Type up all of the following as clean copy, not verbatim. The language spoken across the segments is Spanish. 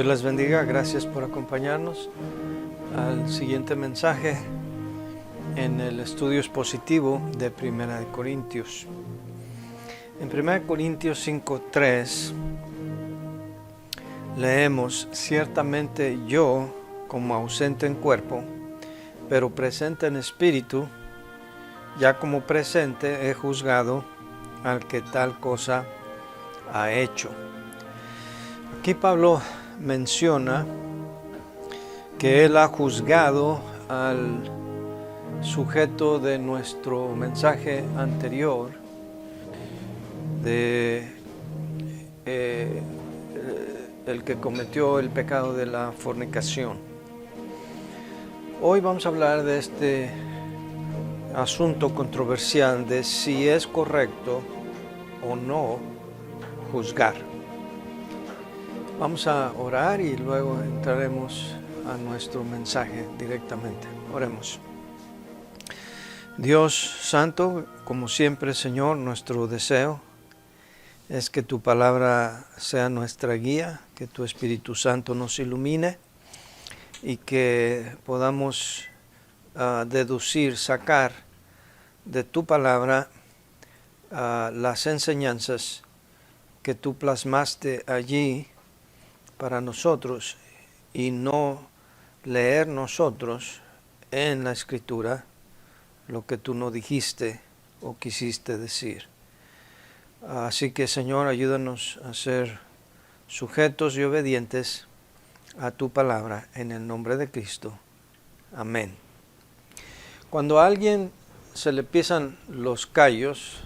Dios les bendiga, gracias por acompañarnos al siguiente mensaje en el estudio expositivo de Primera de Corintios. En Primera de Corintios 5:3 leemos: ciertamente yo, como ausente en cuerpo, pero presente en espíritu, ya como presente he juzgado al que tal cosa ha hecho. Aquí Pablo menciona que él ha juzgado al sujeto de nuestro mensaje anterior, de el que cometió el pecado de la fornicación. Hoy vamos a hablar de este asunto controversial de si es correcto o no juzgar. Vamos a orar y luego entraremos a nuestro mensaje directamente. Oremos. Dios Santo, como siempre, Señor, nuestro deseo es que tu palabra sea nuestra guía, que tu Espíritu Santo nos ilumine y que podamos deducir, sacar de tu palabra las enseñanzas que tú plasmaste allí para nosotros y no leer nosotros en la Escritura lo que tú no dijiste o quisiste decir. Así que, Señor, ayúdanos a ser sujetos y obedientes a tu palabra en el nombre de Cristo. Amén. Cuando a alguien se le empiezan los callos,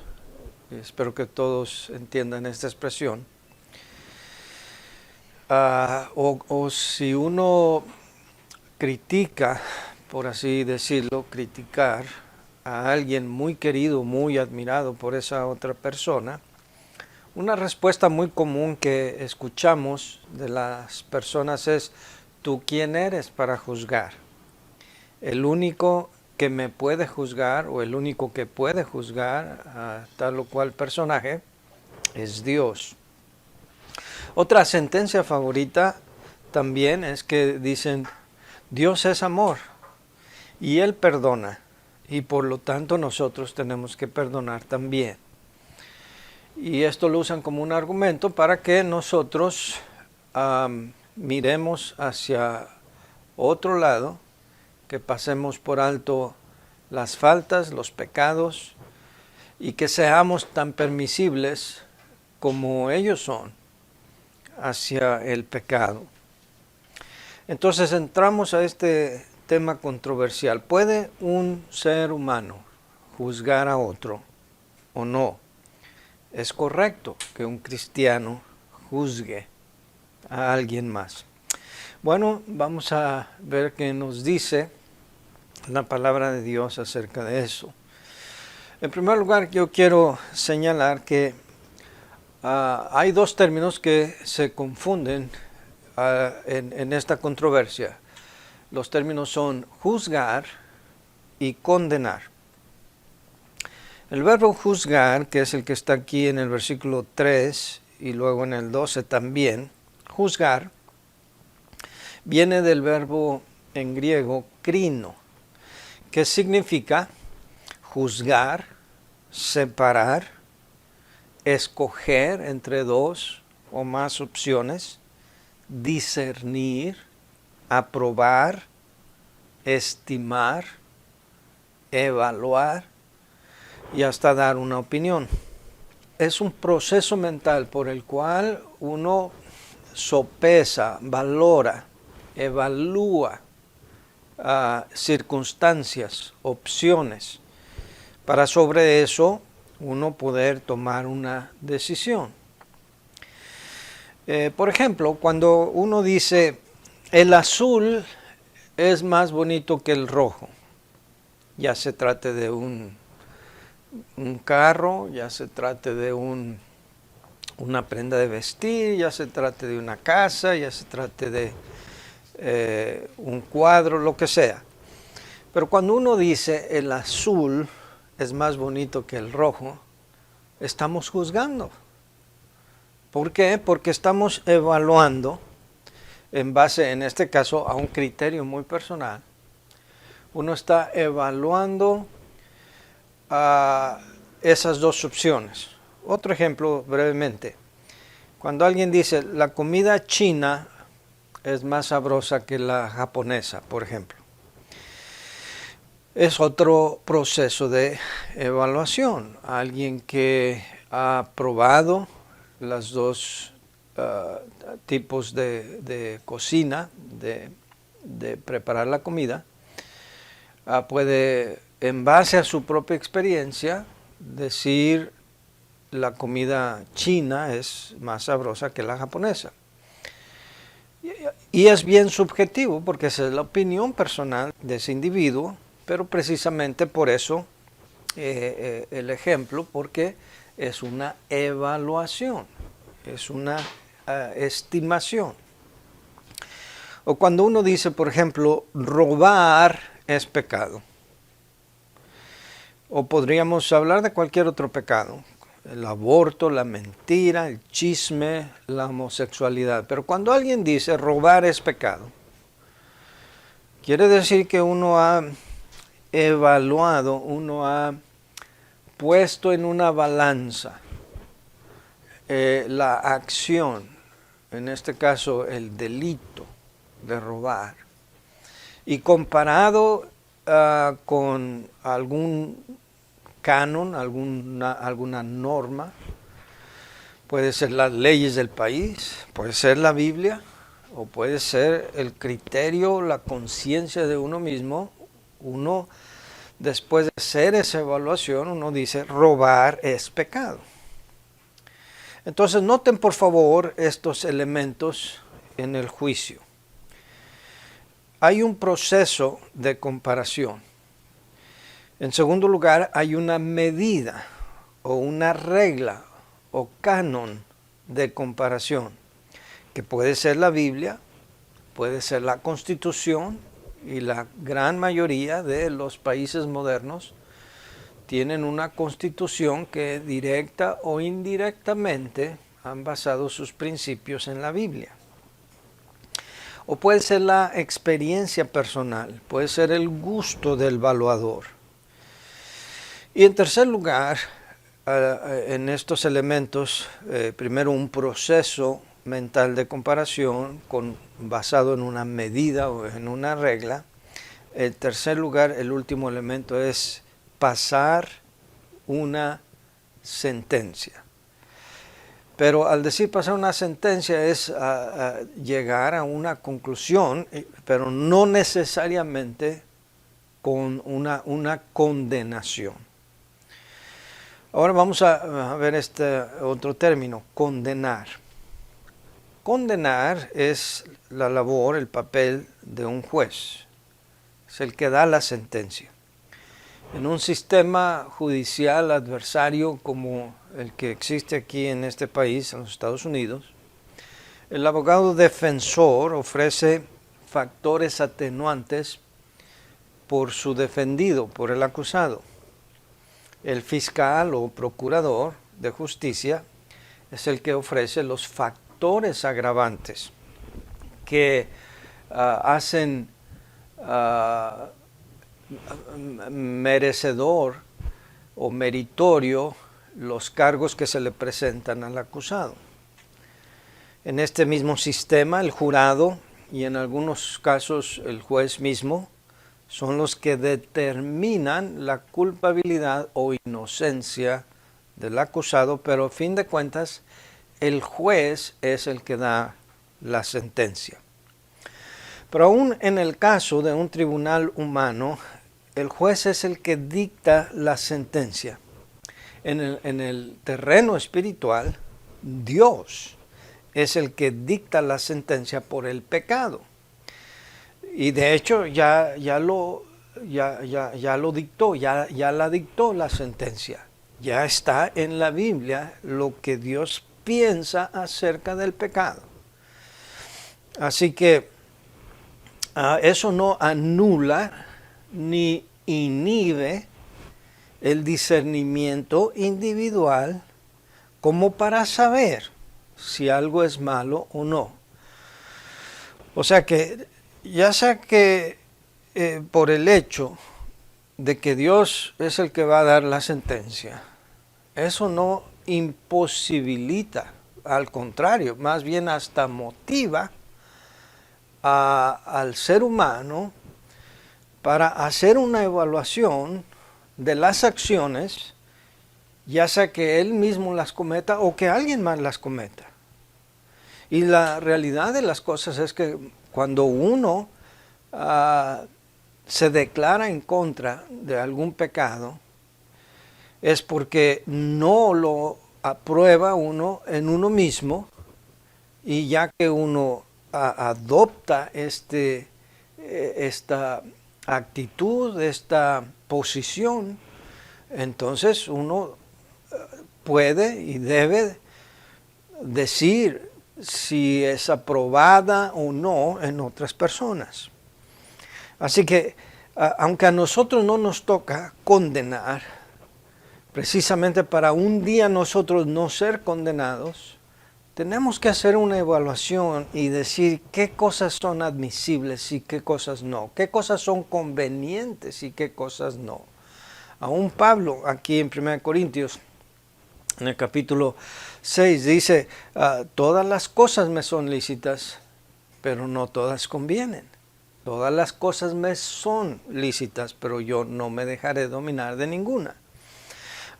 espero que todos entiendan esta expresión, o si uno critica, por así decirlo, criticar a alguien muy querido, muy admirado por esa otra persona, una respuesta muy común que escuchamos de las personas es: ¿tú quién eres para juzgar? El único que me puede juzgar o el único que puede juzgar a tal o cual personaje es Dios. Otra sentencia favorita también es que dicen: Dios es amor y Él perdona, y por lo tanto nosotros tenemos que perdonar también. Y esto lo usan como un argumento para que nosotros miremos hacia otro lado, que pasemos por alto las faltas, los pecados, y que seamos tan permisibles como ellos son hacia el pecado. Entonces entramos a este tema controversial. ¿Puede un ser humano juzgar a otro o no? ¿Es correcto que un cristiano juzgue a alguien más? Bueno, vamos a ver qué nos dice la palabra de Dios acerca de eso. En primer lugar, yo quiero señalar que hay dos términos que se confunden en esta controversia. Los términos son juzgar y condenar. El verbo juzgar, que es el que está aquí en el versículo 3 y luego en el 12 también, juzgar, viene del verbo en griego krino, que significa juzgar, separar, escoger entre dos o más opciones, discernir, aprobar, estimar, evaluar y hasta dar una opinión. Es un proceso mental por el cual uno sopesa, valora, evalúa circunstancias, opciones, para sobre eso uno poder tomar una decisión. Por ejemplo, cuando uno dice el azul es más bonito que el rojo, ya se trate de un carro, ya se trate de una prenda de vestir, ya se trate de una casa, ya se trate de un cuadro, lo que sea. Pero cuando uno dice el azul es más bonito que el rojo, estamos juzgando. ¿Por qué? Porque estamos evaluando en base, en este caso, a un criterio muy personal. Uno está evaluando esas dos opciones. Otro ejemplo brevemente. Cuando alguien dice la comida china es más sabrosa que la japonesa, por ejemplo. Es otro proceso de evaluación. Alguien que ha probado los dos tipos de cocina, de preparar la comida, puede, en base a su propia experiencia, decir la comida china es más sabrosa que la japonesa. Y es bien subjetivo porque esa es la opinión personal de ese individuo, pero precisamente por eso el ejemplo, porque es una evaluación, es una estimación. O cuando uno dice, por ejemplo, robar es pecado. O podríamos hablar de cualquier otro pecado. El aborto, la mentira, el chisme, la homosexualidad. Pero cuando alguien dice robar es pecado, quiere decir que uno ha evaluado, uno ha puesto en una balanza la acción, en este caso el delito de robar, y comparado con algún canon, alguna norma, puede ser las leyes del país, puede ser la Biblia, o puede ser el criterio, la conciencia de uno mismo. Uno, después de hacer esa evaluación, uno dice, robar es pecado. Entonces, noten por favor estos elementos en el juicio. Hay un proceso de comparación. En segundo lugar, hay una medida o una regla o canon de comparación, que puede ser la Biblia, puede ser la Constitución, y la gran mayoría de los países modernos tienen una constitución que directa o indirectamente han basado sus principios en la Biblia. O puede ser la experiencia personal, puede ser el gusto del evaluador. Y en tercer lugar, en estos elementos, primero un proceso mental de comparación basado en una medida o en una regla. En tercer lugar, el último elemento es pasar una sentencia. Pero al decir pasar una sentencia es llegar a una conclusión, pero no necesariamente con una condenación. Ahora vamos a ver este otro término, condenar. Condenar es la labor, el papel de un juez. Es el que da la sentencia. En un sistema judicial adversario como el que existe aquí en este país, en los Estados Unidos, el abogado defensor ofrece factores atenuantes por su defendido, por el acusado. El fiscal o procurador de justicia es el que ofrece los factores agravantes que hacen merecedor o meritorio los cargos que se le presentan al acusado. En este mismo sistema, el jurado y en algunos casos el juez mismo son los que determinan la culpabilidad o inocencia del acusado, pero a fin de cuentas el juez es el que da la sentencia. Pero aún en el caso de un tribunal humano, el juez es el que dicta la sentencia. En el terreno espiritual, Dios es el que dicta la sentencia por el pecado. Y de hecho ya lo dictó, ya la dictó la sentencia. Ya está en la Biblia lo que Dios piensa acerca del pecado. Así que eso no anula ni inhibe el discernimiento individual como para saber si algo es malo o no. O sea que, ya sea que por el hecho de que Dios es el que va a dar la sentencia, eso no imposibilita, al contrario, más bien hasta motiva al ser humano para hacer una evaluación de las acciones, ya sea que él mismo las cometa o que alguien más las cometa. Y la realidad de las cosas es que cuando uno se declara en contra de algún pecado, es porque no lo aprueba uno en uno mismo, y ya que uno adopta esta actitud, esta posición, entonces uno puede y debe decir si es aprobada o no en otras personas. Así que, aunque a nosotros no nos toca condenar, precisamente para un día nosotros no ser condenados, tenemos que hacer una evaluación y decir qué cosas son admisibles y qué cosas no, qué cosas son convenientes y qué cosas no. Aún Pablo, aquí en 1 Corintios, en el capítulo 6, dice, todas las cosas me son lícitas, pero no todas convienen. Todas las cosas me son lícitas, pero yo no me dejaré dominar de ninguna.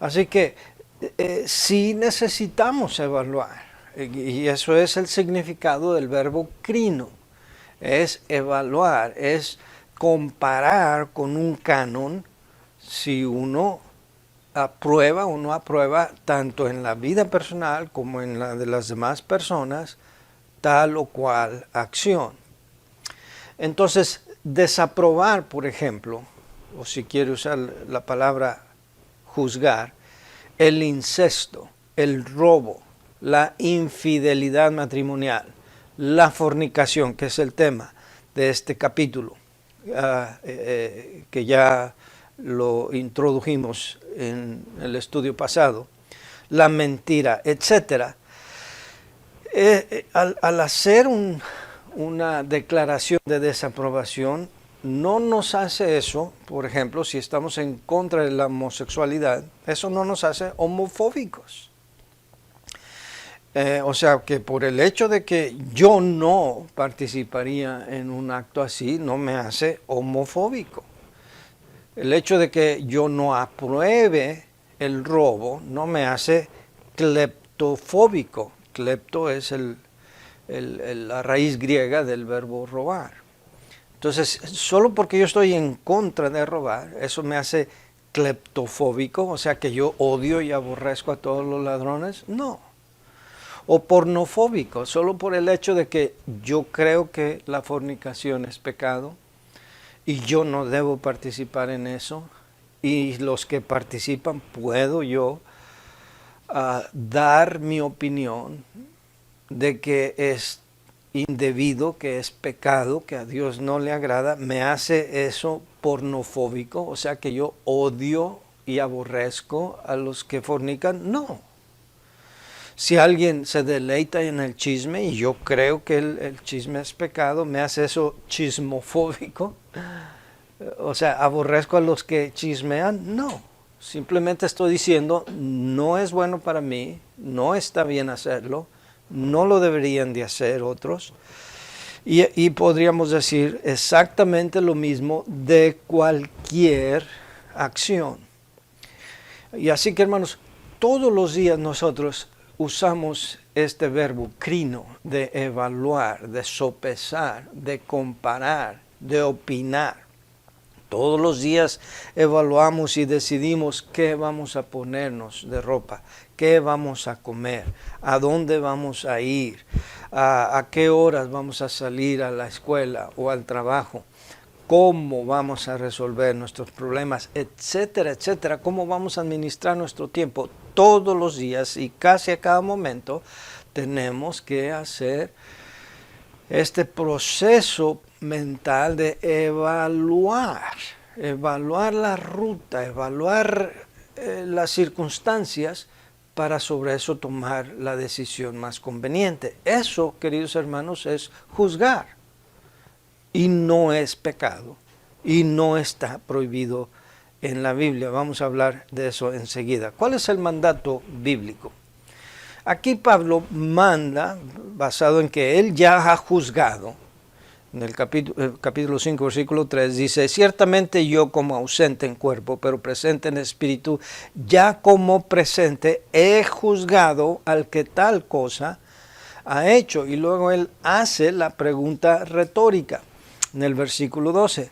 Así que sí necesitamos evaluar. Y eso es el significado del verbo crino. Es evaluar, es comparar con un canon si uno aprueba o no aprueba, tanto en la vida personal como en la de las demás personas, tal o cual acción. Entonces, desaprobar, por ejemplo, o si quiere usar la palabra juzgar, el incesto, el robo, la infidelidad matrimonial, la fornicación, que es el tema de este capítulo, que ya lo introdujimos en el estudio pasado, la mentira, etc. Al hacer una declaración de desaprobación, no nos hace eso, por ejemplo, si estamos en contra de la homosexualidad, eso no nos hace homofóbicos. O sea, que por el hecho de que yo no participaría en un acto así, no me hace homofóbico. El hecho de que yo no apruebe el robo no me hace cleptofóbico. Clepto es la raíz griega del verbo robar. Entonces, solo porque yo estoy en contra de robar, eso me hace cleptofóbico, o sea que yo odio y aborrezco a todos los ladrones. No. O pornofóbico, solo por el hecho de que yo creo que la fornicación es pecado y yo no debo participar en eso, y los que participan puedo yo dar mi opinión de que es indebido, que es pecado, que a Dios no le agrada, me hace eso pornofóbico, o sea que yo odio y aborrezco a los que fornican. No. Si alguien se deleita en el chisme y yo creo que el chisme es pecado, ¿me hace eso chismofóbico? O sea, ¿aborrezco a los que chismean? No. Simplemente estoy diciendo, no es bueno para mí, no está bien hacerlo, no lo deberían de hacer otros. Y podríamos decir exactamente lo mismo de cualquier acción. Y así que, hermanos, todos los días nosotros usamos este verbo crino, de evaluar, de sopesar, de comparar, de opinar. Todos los días evaluamos y decidimos qué vamos a ponernos de ropa, qué vamos a comer, a dónde vamos a ir, a qué horas vamos a salir a la escuela o al trabajo, cómo vamos a resolver nuestros problemas, etcétera, etcétera, cómo vamos a administrar nuestro tiempo. Todos los días y casi a cada momento tenemos que hacer este proceso mental de evaluar la ruta, evaluar las circunstancias para sobre eso tomar la decisión más conveniente. Eso, queridos hermanos, es juzgar. y no es pecado y no está prohibido en la Biblia. Vamos a hablar de eso enseguida. ¿Cuál es el mandato bíblico? Aquí Pablo manda, basado en que él ya ha juzgado. En el capítulo 5, versículo 3, dice, ciertamente yo como ausente en cuerpo, pero presente en espíritu, ya como presente he juzgado al que tal cosa ha hecho. Y luego él hace la pregunta retórica en el versículo 12.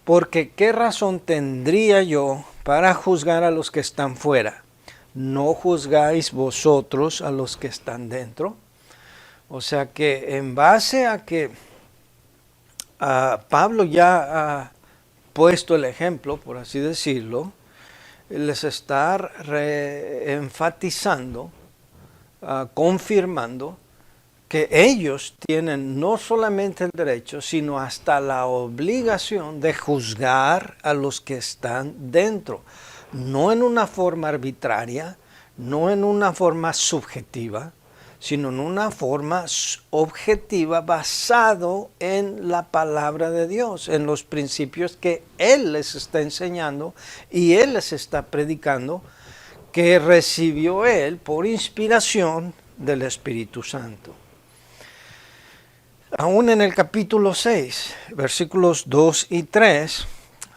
Porque ¿qué razón tendría yo para juzgar a los que están fuera? ¿No juzgáis vosotros a los que están dentro? O sea que en base a que Pablo ya ha puesto el ejemplo, por así decirlo, les está enfatizando, confirmando que ellos tienen no solamente el derecho, sino hasta la obligación de juzgar a los que están dentro, no en una forma arbitraria, no en una forma subjetiva, sino en una forma objetiva basado en la palabra de Dios, en los principios que Él les está enseñando y Él les está predicando, que recibió Él por inspiración del Espíritu Santo. Aún en el capítulo 6, versículos 2 y 3,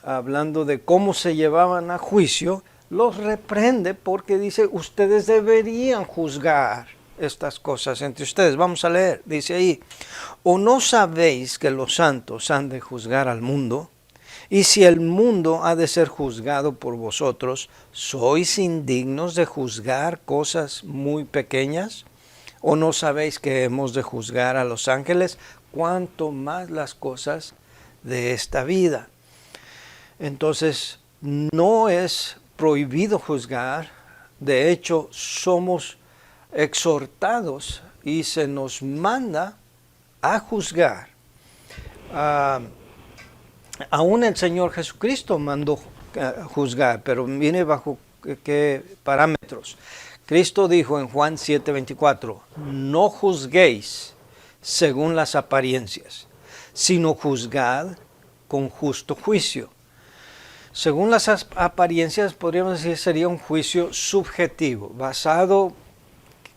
hablando de cómo se llevaban a juicio, los reprende porque dice, ustedes deberían juzgar estas cosas entre ustedes. Vamos a leer, dice ahí, ¿o no sabéis que los santos han de juzgar al mundo? Y si el mundo ha de ser juzgado por vosotros, ¿sois indignos de juzgar cosas muy pequeñas? ¿O no sabéis que hemos de juzgar a los ángeles? Cuanto más las cosas de esta vida. Entonces, no es prohibido juzgar. De hecho, somos exhortados y se nos manda a juzgar. Aún el Señor Jesucristo mandó juzgar, pero viene bajo qué parámetros. Cristo dijo en Juan 7:24, no juzguéis según las apariencias, sino juzgad con justo juicio. Según las apariencias, podríamos decir, sería un juicio subjetivo, basado,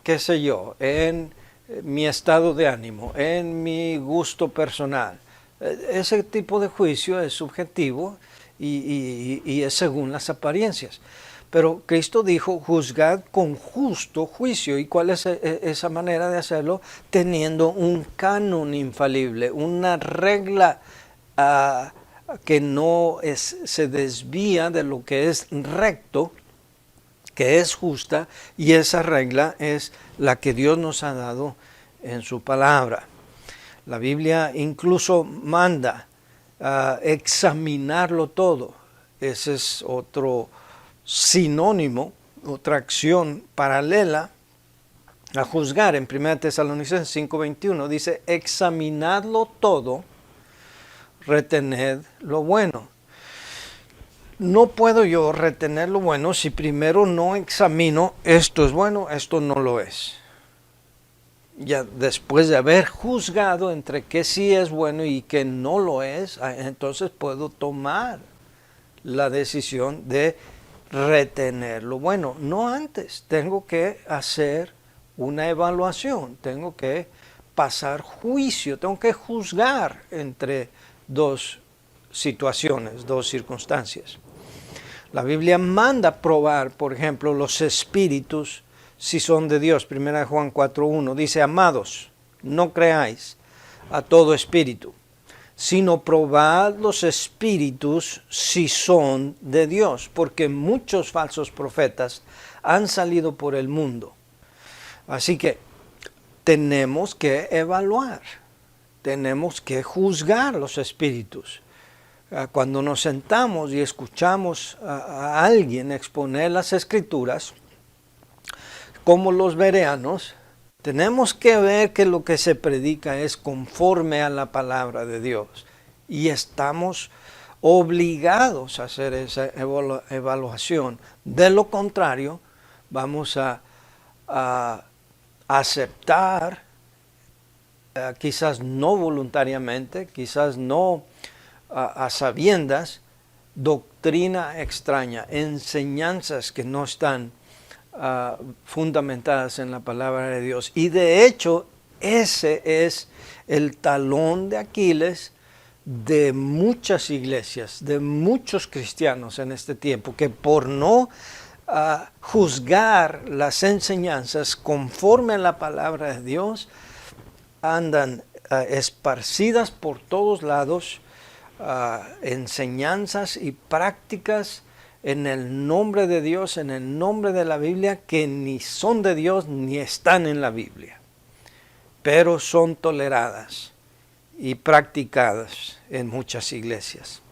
qué sé yo, en mi estado de ánimo, en mi gusto personal. Ese tipo de juicio es subjetivo y es según las apariencias. Pero Cristo dijo, juzgad con justo juicio. ¿Y cuál es esa manera de hacerlo? Teniendo un canon infalible, una regla que no se desvía de lo que es recto, que es justa, y esa regla es la que Dios nos ha dado en su palabra. La Biblia incluso manda examinarlo todo. Ese es otro sinónimo, otra acción paralela a juzgar. En 1 Tesalonicenses 5:21 dice, examinadlo todo, retened lo bueno. No puedo yo retener lo bueno si primero no examino esto es bueno, esto no lo es. Ya después de haber juzgado entre qué sí es bueno y qué no lo es, entonces puedo tomar la decisión de retener lo bueno. No antes, tengo que hacer una evaluación, tengo que pasar juicio, tengo que juzgar entre dos situaciones, dos circunstancias. La Biblia manda probar, por ejemplo, los espíritus si son de Dios. 1 Juan 4:1 dice, amados, no creáis a todo espíritu, sino probad los espíritus si son de Dios, porque muchos falsos profetas han salido por el mundo. Así que tenemos que evaluar, tenemos que juzgar los espíritus. Cuando nos sentamos y escuchamos a alguien exponer las Escrituras, como los bereanos, tenemos que ver que lo que se predica es conforme a la palabra de Dios. Y estamos obligados a hacer esa evaluación. De lo contrario, vamos a aceptar quizás no voluntariamente, quizás no a sabiendas, doctrina extraña, enseñanzas que no están fundamentadas en la palabra de Dios. Y de hecho, ese es el talón de Aquiles de muchas iglesias, de muchos cristianos en este tiempo, que por no juzgar las enseñanzas conforme a la palabra de Dios, andan esparcidas por todos lados, enseñanzas y prácticas en el nombre de Dios, en el nombre de la Biblia, que ni son de Dios ni están en la Biblia, pero son toleradas y practicadas en muchas iglesias.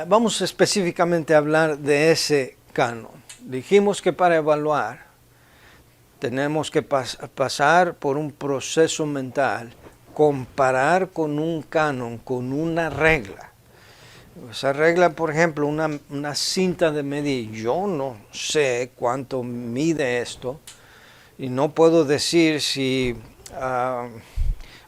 Vamos específicamente a hablar de ese canon. Dijimos que para evaluar tenemos que pasar por un proceso mental, comparar con un canon, con una regla. Esa regla, por ejemplo, una cinta de medir. Yo no sé cuánto mide esto y no puedo decir si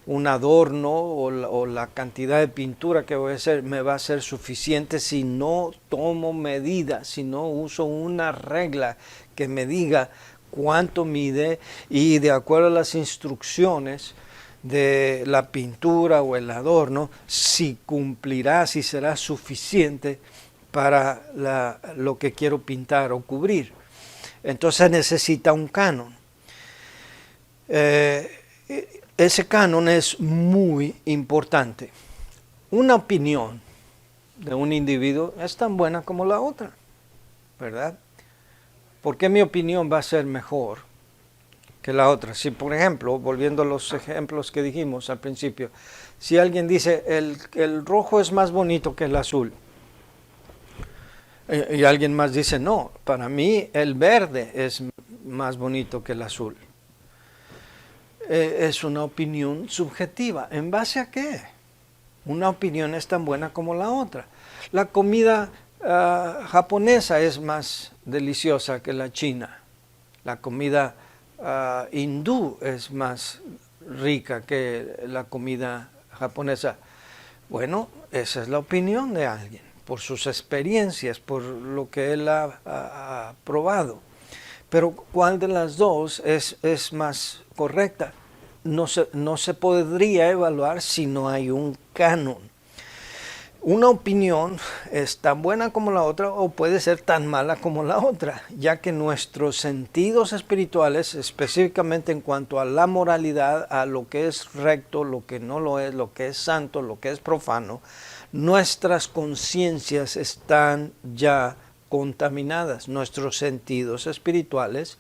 un adorno o la cantidad de pintura que voy a hacer me va a ser suficiente si no tomo medidas, si no uso una regla que me diga cuánto mide y de acuerdo a las instrucciones de la pintura o el adorno, si cumplirá, si será suficiente para lo que quiero pintar o cubrir. Entonces necesita un canon. Ese canon es muy importante. Una opinión de un individuo es tan buena como la otra, ¿verdad? ¿Por qué mi opinión va a ser mejor que la otra? Si, por ejemplo, volviendo a los ejemplos que dijimos al principio, si alguien dice el rojo es más bonito que el azul, y alguien más dice no, para mí el verde es más bonito que el azul. Es una opinión subjetiva. ¿En base a qué? Una opinión es tan buena como la otra. La comida japonesa es más deliciosa que la china. La comida hindú es más rica que la comida japonesa. Bueno, esa es la opinión de alguien, por sus experiencias, por lo que él ha probado. Pero ¿cuál de las dos es más correcta? No se podría evaluar si no hay un canon. Una opinión es tan buena como la otra o puede ser tan mala como la otra, ya que nuestros sentidos espirituales, específicamente en cuanto a la moralidad, a lo que es recto, lo que no lo es, lo que es santo, lo que es profano, nuestras conciencias están ya contaminadas, nuestros sentidos espirituales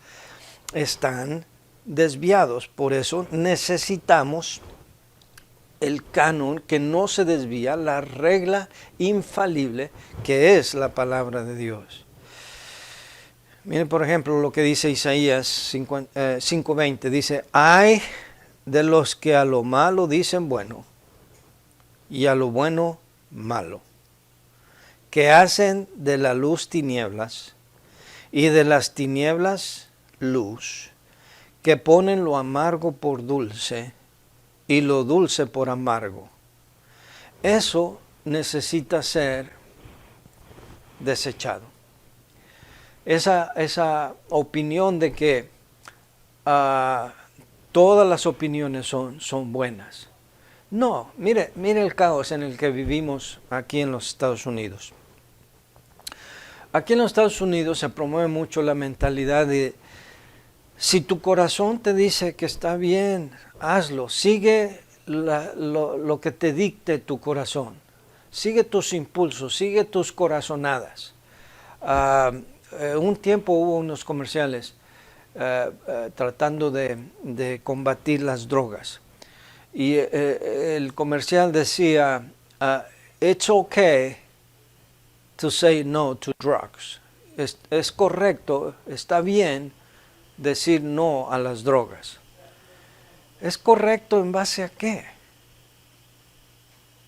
están desviados. Por eso necesitamos el canon que no se desvía, la regla infalible que es la palabra de Dios. Miren, por ejemplo, lo que dice Isaías 5:20. Dice, ay de los que a lo malo dicen bueno y a lo bueno malo, que hacen de la luz tinieblas y de las tinieblas luz, que ponen lo amargo por dulce y lo dulce por amargo. Eso necesita ser desechado. Esa opinión de que todas las opiniones son buenas. No, mire el caos en el que vivimos aquí en los Estados Unidos. Aquí en los Estados Unidos se promueve mucho la mentalidad de si tu corazón te dice que está bien, hazlo, sigue lo que te dicte tu corazón, sigue tus impulsos, sigue tus corazonadas. Un tiempo hubo unos comerciales tratando de combatir las drogas y el comercial decía, it's okay to say no to drugs. Es correcto, está bien decir no a las drogas. ¿Es correcto en base a qué?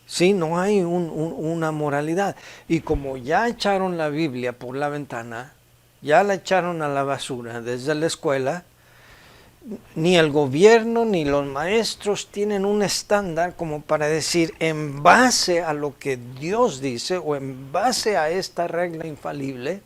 Sí, no hay una moralidad. Y como ya echaron la Biblia por la ventana, ya la echaron a la basura desde la escuela, ni el gobierno ni los maestros tienen un estándar como para decir en base a lo que Dios dice o en base a esta regla infalible,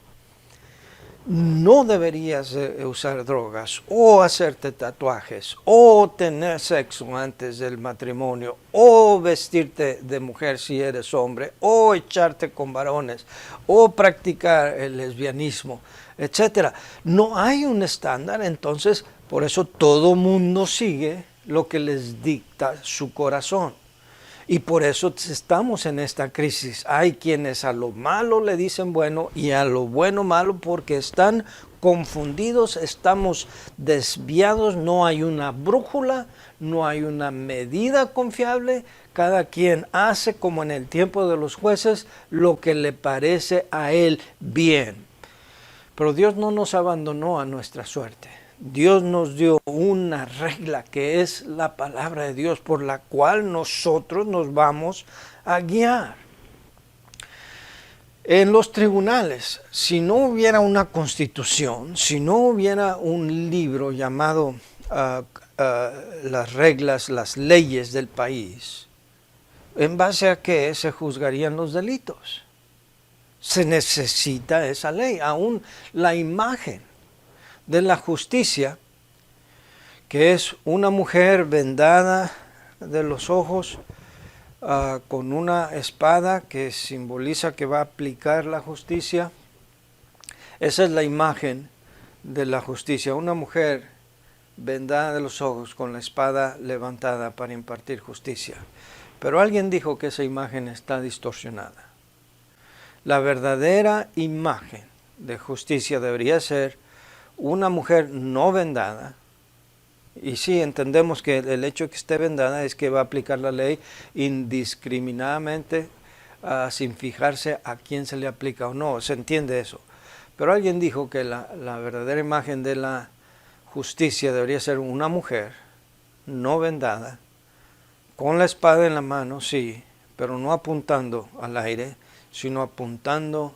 no deberías usar drogas o hacerte tatuajes o tener sexo antes del matrimonio o vestirte de mujer si eres hombre o echarte con varones o practicar el lesbianismo, etcétera. No hay un estándar, entonces por eso todo mundo sigue lo que les dicta su corazón. Y por eso estamos en esta crisis. Hay quienes a lo malo le dicen bueno y a lo bueno malo porque están confundidos, estamos desviados, no hay una brújula, no hay una medida confiable. Cada quien hace como en el tiempo de los jueces lo que le parece a él bien. Pero Dios no nos abandonó a nuestra suerte. Dios nos dio una regla que es la palabra de Dios por la cual nosotros nos vamos a guiar. En los tribunales, si no hubiera una constitución, si no hubiera un libro llamado las reglas, las leyes del país, ¿en base a qué se juzgarían los delitos? Se necesita esa ley, aún la imagen de la justicia, que es una mujer vendada de los ojos con una espada que simboliza que va a aplicar la justicia. Esa es la imagen de la justicia, una mujer vendada de los ojos con la espada levantada para impartir justicia. Pero alguien dijo que esa imagen está distorsionada. La verdadera imagen de justicia debería ser una mujer no vendada, y sí, entendemos que el hecho de que esté vendada es que va a aplicar la ley indiscriminadamente, sin fijarse a quién se le aplica o no, se entiende eso. Pero alguien dijo que la verdadera imagen de la justicia debería ser una mujer no vendada, con la espada en la mano, sí, pero no apuntando al aire, sino apuntando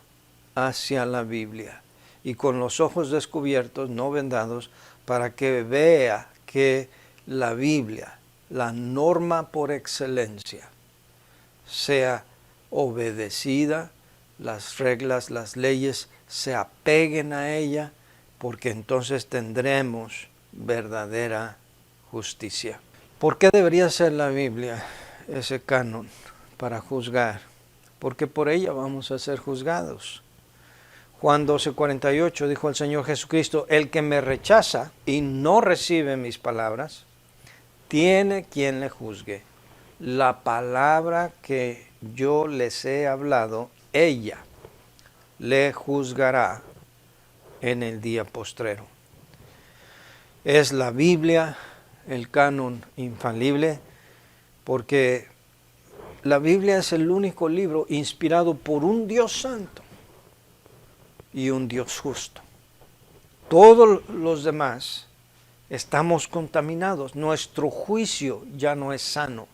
hacia la Biblia. Y con los ojos descubiertos, no vendados, para que vea que la Biblia, la norma por excelencia, sea obedecida, las reglas, las leyes se apeguen a ella, porque entonces tendremos verdadera justicia. ¿Por qué debería ser la Biblia ese canon para juzgar? Porque por ella vamos a ser juzgados. Juan 12:48 dijo el Señor Jesucristo: el que me rechaza y no recibe mis palabras, tiene quien le juzgue. La palabra que yo les he hablado, ella le juzgará en el día postrero. Es la Biblia el canon infalible, porque la Biblia es el único libro inspirado por un Dios santo y un Dios justo. Todos los demás estamos contaminados. Nuestro juicio ya no es sano,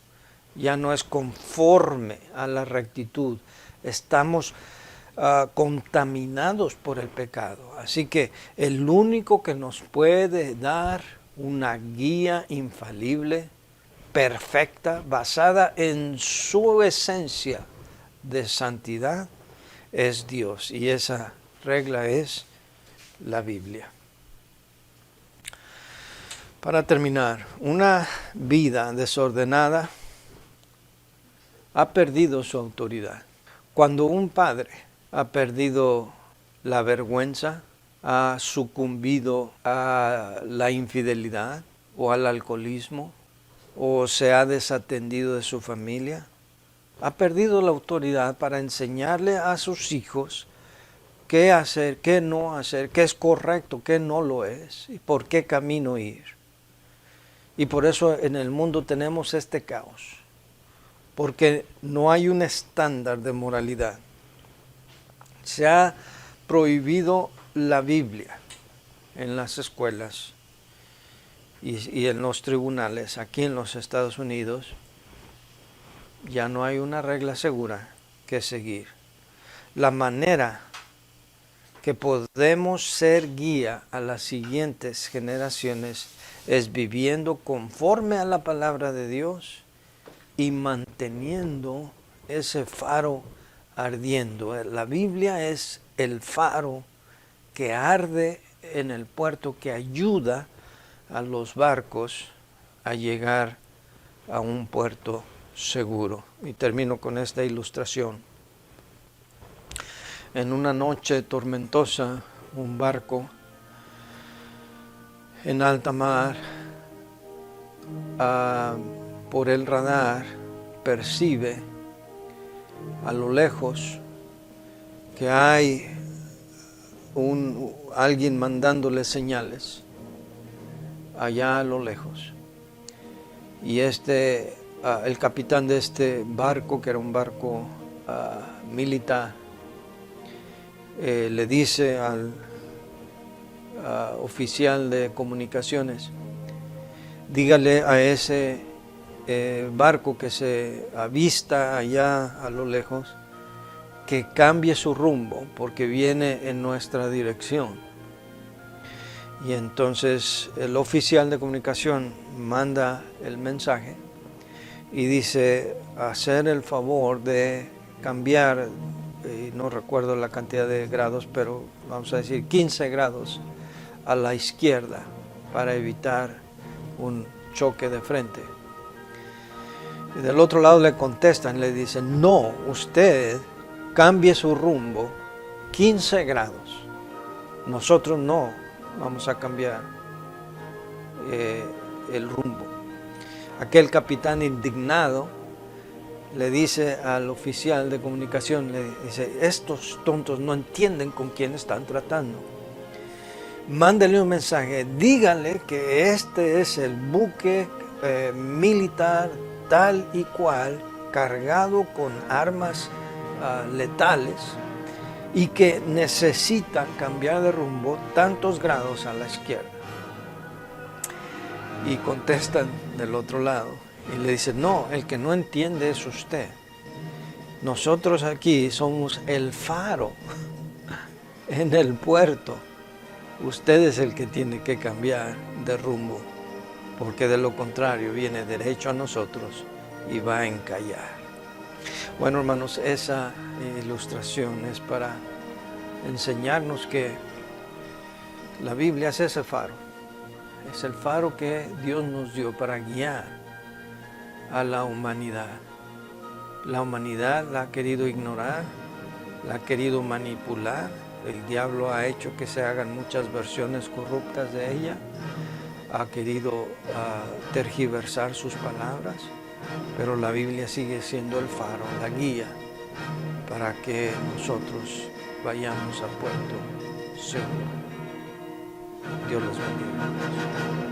ya no es conforme a la rectitud. Estamos contaminados por el pecado. Así que el único que nos puede dar una guía infalible, perfecta, basada en su esencia de santidad, es Dios. Y esa regla es la Biblia. Para terminar, una vida desordenada ha perdido su autoridad. Cuando un padre ha perdido la vergüenza, ha sucumbido a la infidelidad o al alcoholismo, o se ha desatendido de su familia, ha perdido la autoridad para enseñarle a sus hijos qué hacer, qué no hacer, qué es correcto, qué no lo es, y por qué camino ir. Y por eso en el mundo tenemos este caos, porque no hay un estándar de moralidad. Se ha prohibido la Biblia en las escuelas y en los tribunales. Aquí en los Estados Unidos ya no hay una regla segura que seguir. La manera que podemos ser guía a las siguientes generaciones es viviendo conforme a la palabra de Dios y manteniendo ese faro ardiendo. La Biblia es el faro que arde en el puerto, que ayuda a los barcos a llegar a un puerto seguro. Y termino con esta ilustración. En una noche tormentosa, un barco en alta mar, por el radar, percibe a lo lejos que hay alguien mandándole señales allá a lo lejos. Y el capitán de este barco, que era un barco militar, le dice al oficial de comunicaciones: dígale a ese barco que se avista allá a lo lejos que cambie su rumbo porque viene en nuestra dirección. Y entonces el oficial de comunicación manda el mensaje y dice: hacer el favor de cambiar, no recuerdo la cantidad de grados, pero vamos a decir 15 grados a la izquierda para evitar un choque de frente. Y del otro lado le contestan, le dicen: no, usted cambie su rumbo 15 grados. Nosotros no vamos a cambiar el rumbo. Aquel capitán indignado le dice al oficial de comunicación, le dice: estos tontos no entienden con quién están tratando. Mándele un mensaje, dígale que este es el buque militar tal y cual, cargado con armas letales, y que necesitan cambiar de rumbo tantos grados a la izquierda. Y contestan del otro lado y le dicen: no, el que no entiende es usted. Nosotros aquí somos el faro en el puerto. Usted es el que tiene que cambiar de rumbo, porque de lo contrario viene derecho a nosotros y va a encallar. Bueno, hermanos, esa ilustración es para enseñarnos que la Biblia es ese faro. Es el faro que Dios nos dio para guiar a la humanidad. La humanidad la ha querido ignorar, la ha querido manipular. El diablo ha hecho que se hagan muchas versiones corruptas de ella. Ha querido tergiversar sus palabras. Pero la Biblia sigue siendo el faro, la guía, para que nosotros vayamos a puerto seguro. Dios los bendiga.